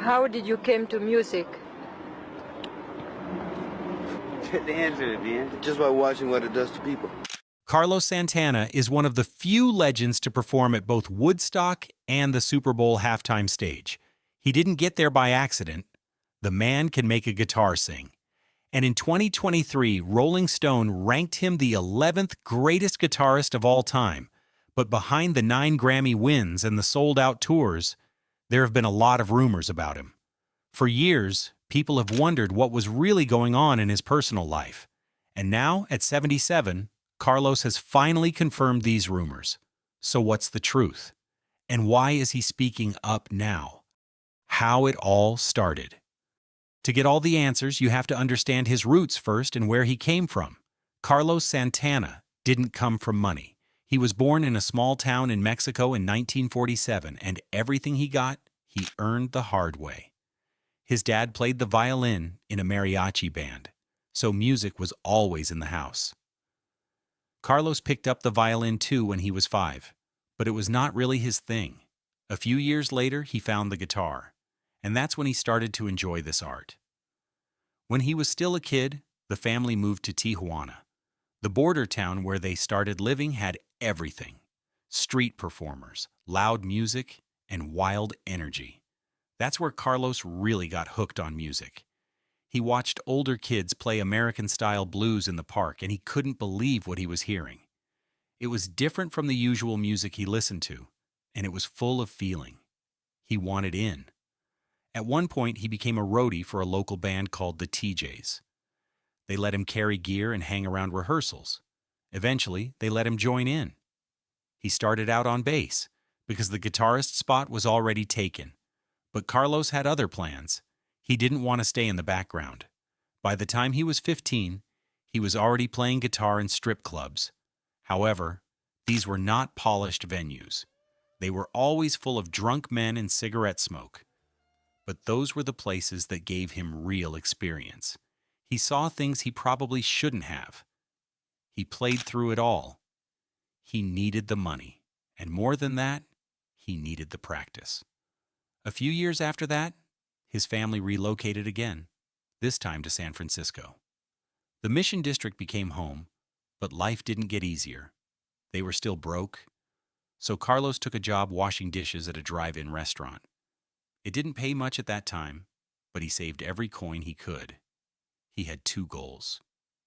How did you came to music? The answer is, man. Just by watching what it does to people. Carlos Santana is one of the few legends to perform at both Woodstock and the Super Bowl halftime stage. He didn't get there by accident. The man can make a guitar sing. And in 2023, Rolling Stone ranked him the 11th greatest guitarist of all time. But behind the 9 Grammy wins and the sold-out tours, there have been a lot of rumors about him. For years, people have wondered what was really going on in his personal life. And now, at 77, Carlos has finally confirmed these rumors. So what's the truth? And why is he speaking up now? How it all started. To get all the answers, you have to understand his roots first and where he came from. Carlos Santana didn't come from money. He was born in a small town in Mexico in 1947, and everything he got, he earned the hard way. His dad played the violin in a mariachi band, so music was always in the house. Carlos picked up the violin too when he was 5, but it was not really his thing. A few years later, he found the guitar, and that's when he started to enjoy this art. When he was still a kid, the family moved to Tijuana. The border town where they started living had everything: street performers, loud music, and wild energy. That's where Carlos really got hooked on music. He watched older kids play American-style blues in the park, and he couldn't believe what he was hearing. It was different from the usual music he listened to, and it was full of feeling. He wanted in. At one point, he became a roadie for a local band called the TJs. They let him carry gear and hang around rehearsals. Eventually, they let him join in. He started out on bass, because the guitarist spot was already taken. But Carlos had other plans. He didn't want to stay in the background. By the time he was 15, he was already playing guitar in strip clubs. However, these were not polished venues. They were always full of drunk men and cigarette smoke. But those were the places that gave him real experience. He saw things he probably shouldn't have. He played through it all. He needed the money, and more than that, he needed the practice. A few years after that, his family relocated again, this time to San Francisco. The Mission District became home, but life didn't get easier. They were still broke, so Carlos took a job washing dishes at a drive-in restaurant. It didn't pay much at that time, but he saved every coin he could. He had 2 goals: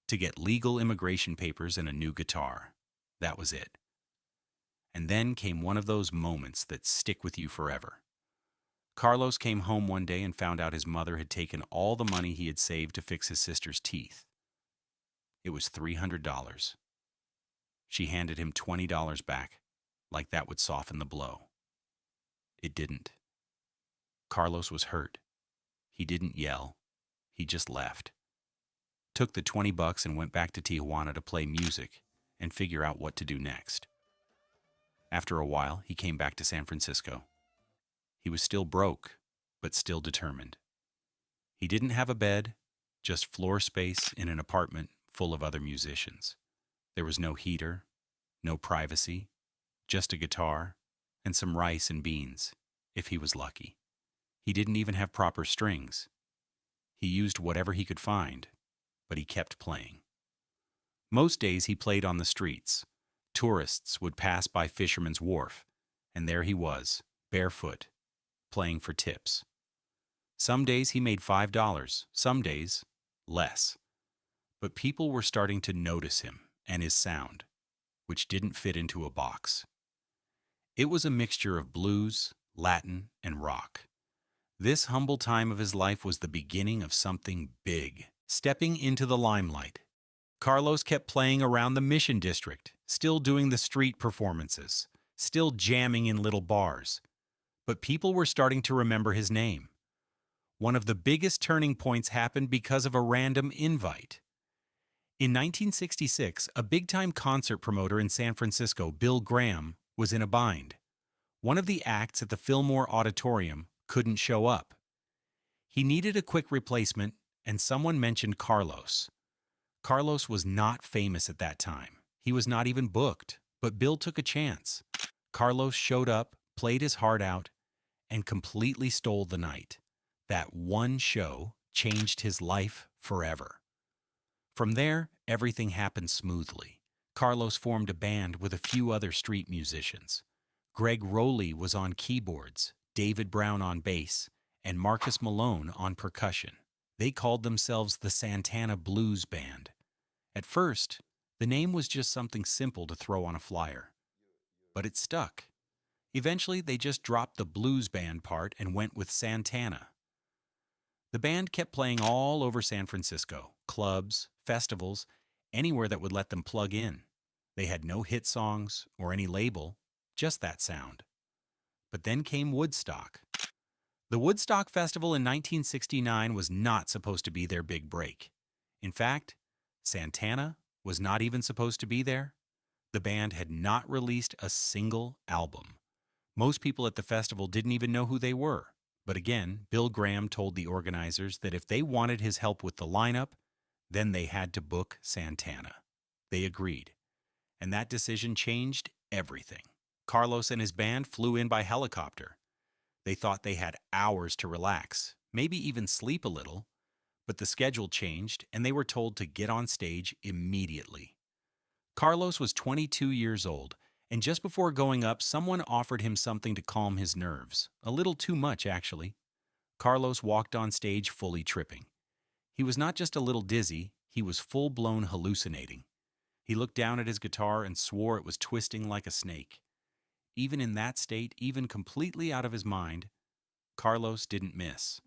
to get legal immigration papers and a new guitar. That was it. And then came one of those moments that stick with you forever. Carlos came home one day and found out his mother had taken all the money he had saved to fix his sister's teeth. It was $300. She handed him $20 back, like that would soften the blow. It didn't. Carlos was hurt. He didn't yell. He just left. Took the $20 and went back to Tijuana to play music and figure out what to do next. After a while, he came back to San Francisco. He was still broke, but still determined. He didn't have a bed, just floor space in an apartment full of other musicians. There was no heater, no privacy, just a guitar and some rice and beans, if he was lucky. He didn't even have proper strings. He used whatever he could find, but he kept playing. Most days he played on the streets. Tourists would pass by Fisherman's Wharf, and there he was, barefoot, playing for tips. Some days he made $5, some days less. But people were starting to notice him and his sound, which didn't fit into a box. It was a mixture of blues, Latin, and rock. This humble time of his life was the beginning of something big, stepping into the limelight. Carlos kept playing around the Mission District, still doing the street performances, still jamming in little bars. But people were starting to remember his name. One of the biggest turning points happened because of a random invite. In 1966, a big-time concert promoter in San Francisco, Bill Graham, was in a bind. One of the acts at the Fillmore Auditorium couldn't show up. He needed a quick replacement, and someone mentioned Carlos. Carlos was not famous at that time. He was not even booked, but Bill took a chance. Carlos showed up, played his heart out, and completely stole the night. That one show changed his life forever. From there, everything happened smoothly. Carlos formed a band with a few other street musicians. Greg Rowley was on keyboards, David Brown on bass, and Marcus Malone on percussion. They called themselves the Santana Blues Band. At first, the name was just something simple to throw on a flyer. But it stuck. Eventually, they just dropped the blues band part and went with Santana. The band kept playing all over San Francisco, clubs, festivals, anywhere that would let them plug in. They had no hit songs or any label, just that sound. But then came Woodstock. The Woodstock Festival in 1969 was not supposed to be their big break. In fact, Santana was not even supposed to be there. The band had not released a single album. Most people at the festival didn't even know who they were. But again, Bill Graham told the organizers that if they wanted his help with the lineup, then they had to book Santana. They agreed. And that decision changed everything. Carlos and his band flew in by helicopter. They thought they had hours to relax, maybe even sleep a little, but the schedule changed and they were told to get on stage immediately. Carlos was 22 years old, and just before going up, someone offered him something to calm his nerves. A little too much, actually. Carlos walked on stage fully tripping. He was not just a little dizzy, he was full-blown hallucinating. He looked down at his guitar and swore it was twisting like a snake. Even in that state, even completely out of his mind, Carlos didn't miss.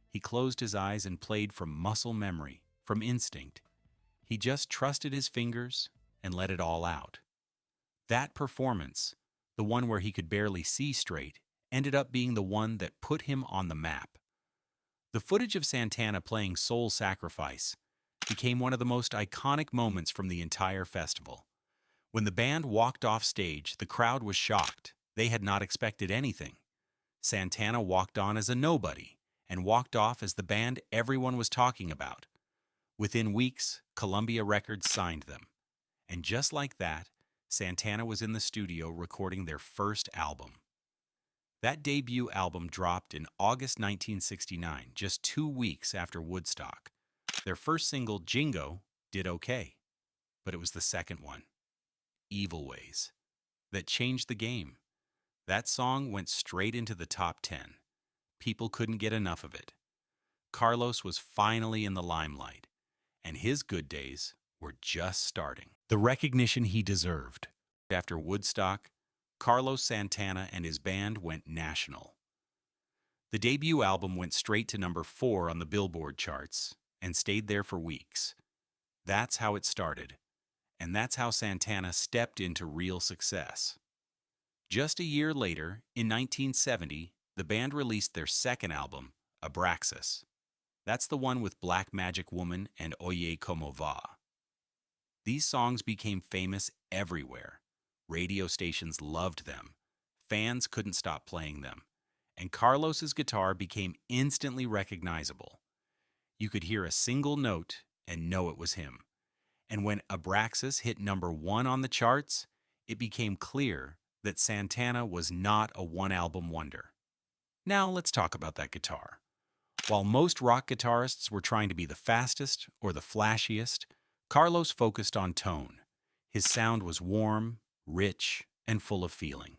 He closed his eyes and played from muscle memory, from instinct. He just trusted his fingers and let it all out. That performance, the one where he could barely see straight, ended up being the one that put him on the map. The footage of Santana playing Soul Sacrifice became one of the most iconic moments from the entire festival. When the band walked off stage, the crowd was shocked. They had not expected anything. Santana walked on as a nobody and walked off as the band everyone was talking about. Within weeks, Columbia Records signed them. And just like that, Santana was in the studio recording their first album. That debut album dropped in August 1969, just 2 weeks after Woodstock. Their first single, Jingo, did okay, but it was the second one, Evil Ways, that changed the game. That song went straight into the top 10. People couldn't get enough of it. Carlos was finally in the limelight, and his good days were just starting. The recognition he deserved. After Woodstock, Carlos Santana and his band went national. The debut album went straight to number 4 on the Billboard charts and stayed there for weeks. That's how it started, and that's how Santana stepped into real success. Just a year later, in 1970, the band released their second album, Abraxas. That's the one with Black Magic Woman and Oye Como Va. These songs became famous everywhere. Radio stations loved them. Fans couldn't stop playing them. And Carlos's guitar became instantly recognizable. You could hear a single note and know it was him. And when Abraxas hit number 1 on the charts, it became clear that Santana was not a one-album wonder. Now let's talk about that guitar. While most rock guitarists were trying to be the fastest or the flashiest, Carlos focused on tone. His sound was warm, rich, and full of feeling.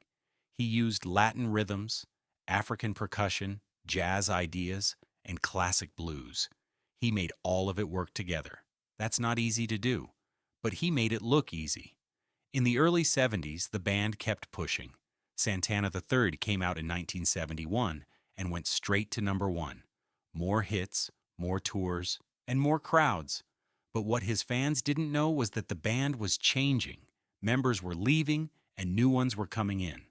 He used Latin rhythms, African percussion, jazz ideas, and classic blues. He made all of it work together. That's not easy to do, but he made it look easy. In the early 70s, the band kept pushing. Santana III came out in 1971 and went straight to number 1. More hits, more tours, and more crowds. But what his fans didn't know was that the band was changing. Members were leaving and new ones were coming in.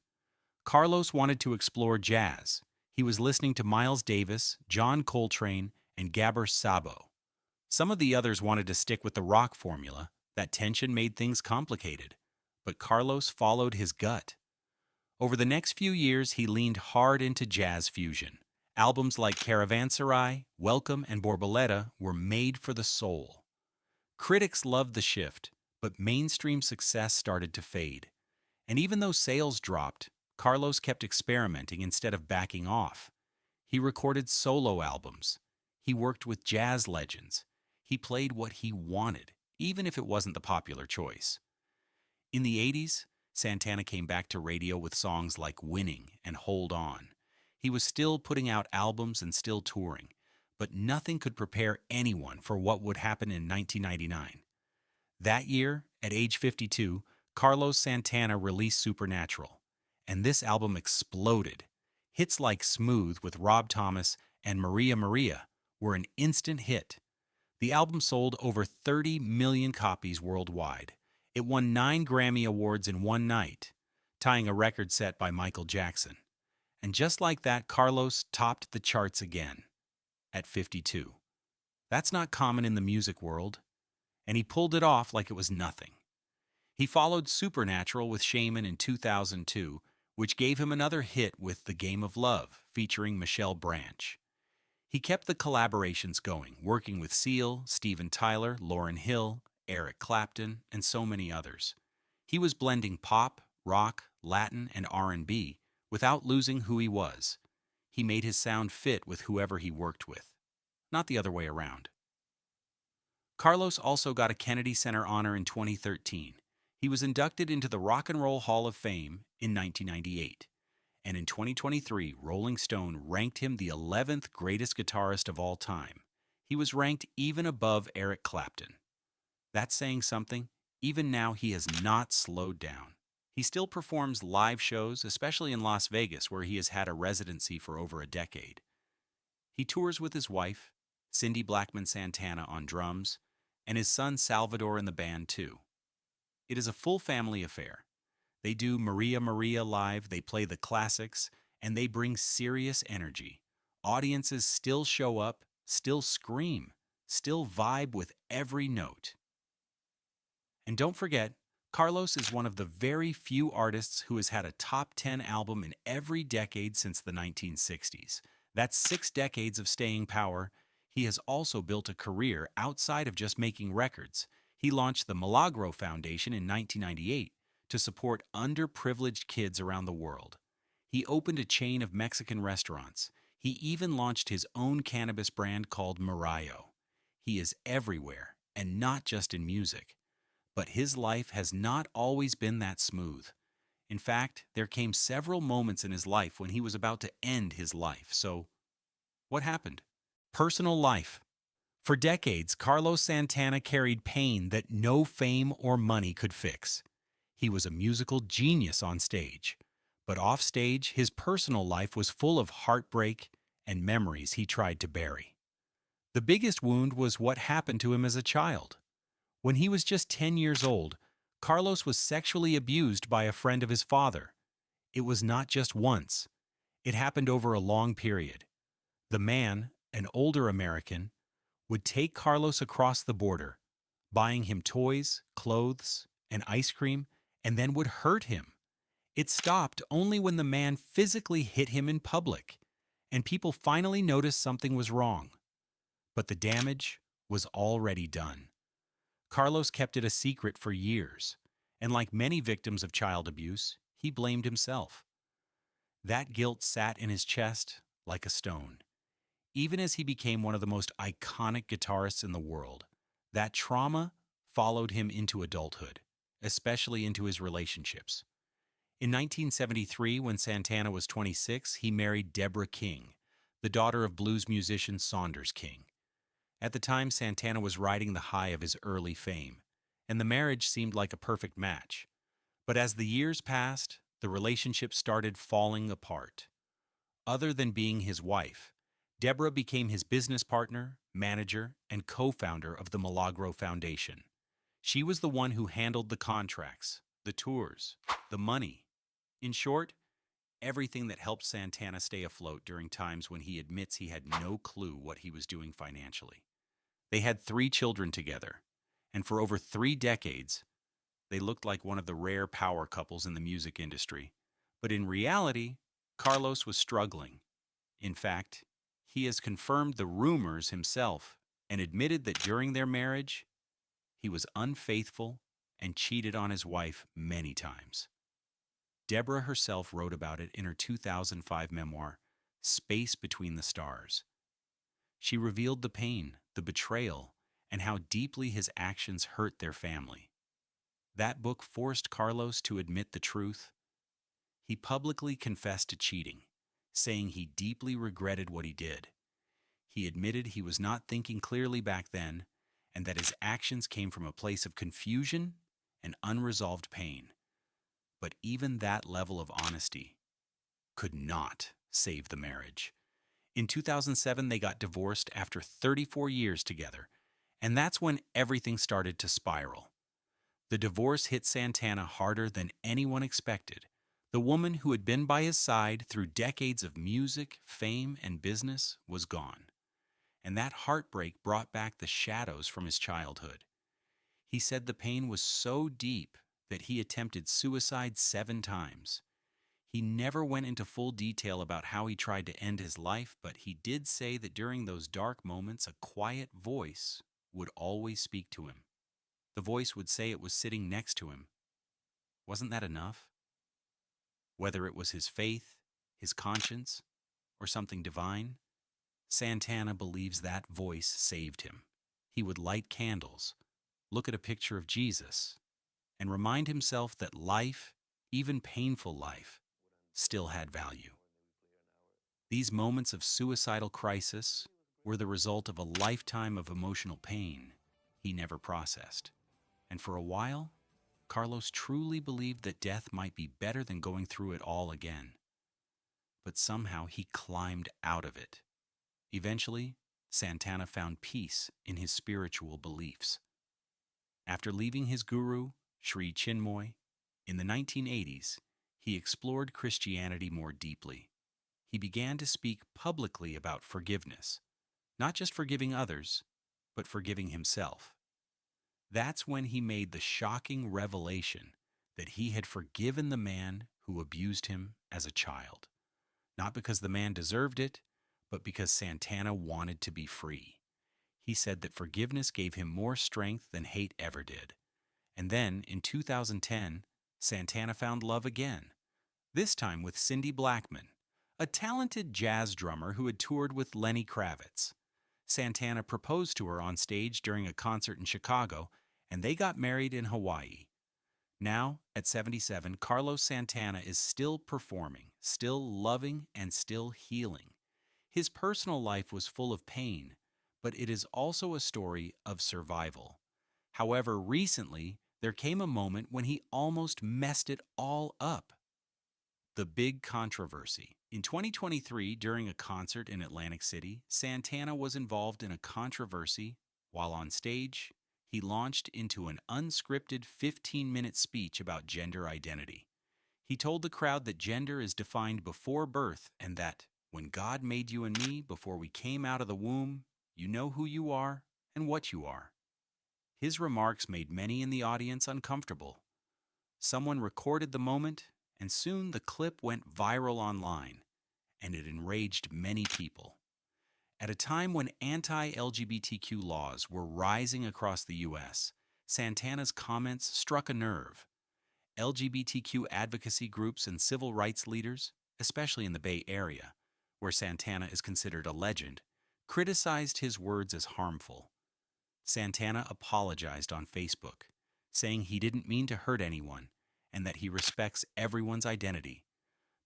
Carlos wanted to explore jazz. He was listening to Miles Davis, John Coltrane, and Gabor Szabo. Some of the others wanted to stick with the rock formula. That tension made things complicated. But Carlos followed his gut. Over the next few years, he leaned hard into jazz fusion. Albums like Caravanserai, Welcome, and Borboleta were made for the soul. Critics loved the shift, but mainstream success started to fade. And even though sales dropped, Carlos kept experimenting instead of backing off. He recorded solo albums. He worked with jazz legends. He played what he wanted, even if it wasn't the popular choice. In the 80s, Santana came back to radio with songs like Winning and Hold On. He was still putting out albums and still touring, but nothing could prepare anyone for what would happen in 1999. That year, at age 52, Carlos Santana released Supernatural, and this album exploded. Hits like Smooth with Rob Thomas and Maria Maria were an instant hit. The album sold over 30 million copies worldwide. It won 9 Grammy Awards in one night, tying a record set by Michael Jackson. And just like that, Carlos topped the charts again, at 52. That's not common in the music world, and he pulled it off like it was nothing. He followed Supernatural with Shaman in 2002, which gave him another hit with The Game of Love, featuring Michelle Branch. He kept the collaborations going, working with Seal, Steven Tyler, Lauryn Hill, Eric Clapton, and so many others. He was blending pop, rock, Latin, and R&B without losing who he was. He made his sound fit with whoever he worked with, not the other way around. Carlos also got a Kennedy Center honor in 2013. He was inducted into the Rock and Roll Hall of Fame in 1998. And in 2023, Rolling Stone ranked him the 11th greatest guitarist of all time. He was ranked even above Eric Clapton. That's saying something. Even now, he has not slowed down. He still performs live shows, especially in Las Vegas, where he has had a residency for over a decade. He tours with his wife, Cindy Blackman Santana, on drums, and his son Salvador in the band too. It is a full family affair. They do Maria Maria live, they play the classics, and they bring serious energy. Audiences still show up, still scream, still vibe with every note. And don't forget, Carlos is one of the very few artists who has had a top 10 album in every decade since the 1960s. That's 6 decades of staying power. He has also built a career outside of just making records. He launched the Milagro Foundation in 1998 to support underprivileged kids around the world. He opened a chain of Mexican restaurants. He even launched his own cannabis brand called Marayo. He is everywhere, and not just in music. But his life has not always been that smooth. In fact, there came several moments in his life when he was about to end his life. So, what happened? Personal life. For decades, Carlos Santana carried pain that no fame or money could fix. He was a musical genius on stage, but off stage, his personal life was full of heartbreak and memories he tried to bury. The biggest wound was what happened to him as a child. When he was just 10 years old, Carlos was sexually abused by a friend of his father. It was not just once. It happened over a long period. The man, an older American, would take Carlos across the border, buying him toys, clothes, and ice cream, and then would hurt him. It stopped only when the man physically hit him in public, and people finally noticed something was wrong. But the damage was already done. Carlos kept it a secret for years, and like many victims of child abuse, he blamed himself. That guilt sat in his chest like a stone. Even as he became one of the most iconic guitarists in the world, that trauma followed him into adulthood, especially into his relationships. In 1973, when Santana was 26, he married Deborah King, the daughter of blues musician Saunders King. At the time, Santana was riding the high of his early fame, and the marriage seemed like a perfect match. But as the years passed, the relationship started falling apart. Other than being his wife, Deborah became his business partner, manager, and co-founder of the Milagro Foundation. She was the one who handled the contracts, the tours, the money. In short, everything that helped Santana stay afloat during times when he admits he had no clue what he was doing financially. They had 3 children together, and for over 3 decades, they looked like one of the rare power couples in the music industry. But in reality, Carlos was struggling. In fact, he has confirmed the rumors himself and admitted that during their marriage, he was unfaithful and cheated on his wife many times. Deborah herself wrote about it in her 2005 memoir, Space Between the Stars. She revealed the pain, the betrayal, and how deeply his actions hurt their family. That book forced Carlos to admit the truth. He publicly confessed to cheating, saying he deeply regretted what he did. He admitted he was not thinking clearly back then, and that his actions came from a place of confusion and unresolved pain. But even that level of honesty could not save the marriage. In 2007, they got divorced after 34 years together, and that's when everything started to spiral. The divorce hit Santana harder than anyone expected. The woman who had been by his side through decades of music, fame, and business was gone. And that heartbreak brought back the shadows from his childhood. He said the pain was so deep that he attempted suicide 7 times. He never went into full detail about how he tried to end his life, but he did say that during those dark moments, a quiet voice would always speak to him. The voice would say it was sitting next to him. Wasn't that enough? Whether it was his faith, his conscience, or something divine, Santana believes that voice saved him. He would light candles, look at a picture of Jesus, and remind himself that life, even painful life, still had value. These moments of suicidal crisis were the result of a lifetime of emotional pain he never processed. And for a while, Carlos truly believed that death might be better than going through it all again. But somehow he climbed out of it. Eventually, Santana found peace in his spiritual beliefs. After leaving his guru, Sri Chinmoy, in the 1980s, he explored Christianity more deeply. He began to speak publicly about forgiveness, not just forgiving others, but forgiving himself. That's when he made the shocking revelation that he had forgiven the man who abused him as a child. Not because the man deserved it, but because Santana wanted to be free. He said that forgiveness gave him more strength than hate ever did. And then, in 2010, Santana found love again, this time with Cindy Blackman, a talented jazz drummer who had toured with Lenny Kravitz. Santana proposed to her on stage during a concert in Chicago, and they got married in Hawaii. Now, at 77, Carlos Santana is still performing, still loving, and still healing. His personal life was full of pain, but it is also a story of survival. However, recently, there came a moment when he almost messed it all up. The big controversy. In 2023, during a concert in Atlantic City, Santana was involved in a controversy. While on stage, he launched into an unscripted 15-minute speech about gender identity. He told the crowd that gender is defined before birth and that, when God made you and me before we came out of the womb, you know who you are and what you are. His remarks made many in the audience uncomfortable. Someone recorded the moment, and soon the clip went viral online, and it enraged many people. At a time when anti-LGBTQ laws were rising across the U.S., Santana's comments struck a nerve. LGBTQ advocacy groups and civil rights leaders, especially in the Bay Area, where Santana is considered a legend, criticized his words as harmful. Santana apologized on Facebook, saying he didn't mean to hurt anyone and that he respects everyone's identity.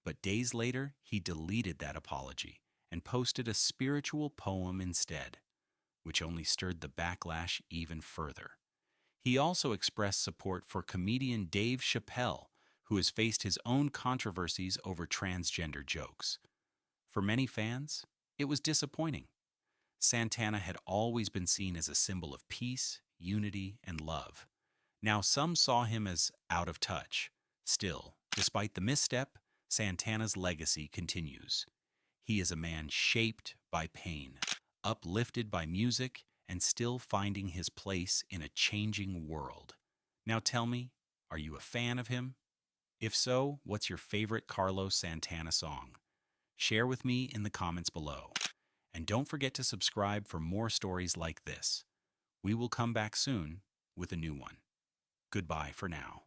But days later, he deleted that apology and posted a spiritual poem instead, which only stirred the backlash even further. He also expressed support for comedian Dave Chappelle, who has faced his own controversies over transgender jokes. For many fans, it was disappointing. Santana had always been seen as a symbol of peace, unity, and love. Now some saw him as out of touch. Still, despite the misstep, Santana's legacy continues. He is a man shaped by pain, uplifted by music, and still finding his place in a changing world. Now tell me, are you a fan of him? If so, what's your favorite Carlos Santana song? Share with me in the comments below. And don't forget to subscribe for more stories like this. We will come back soon with a new one. Goodbye for now.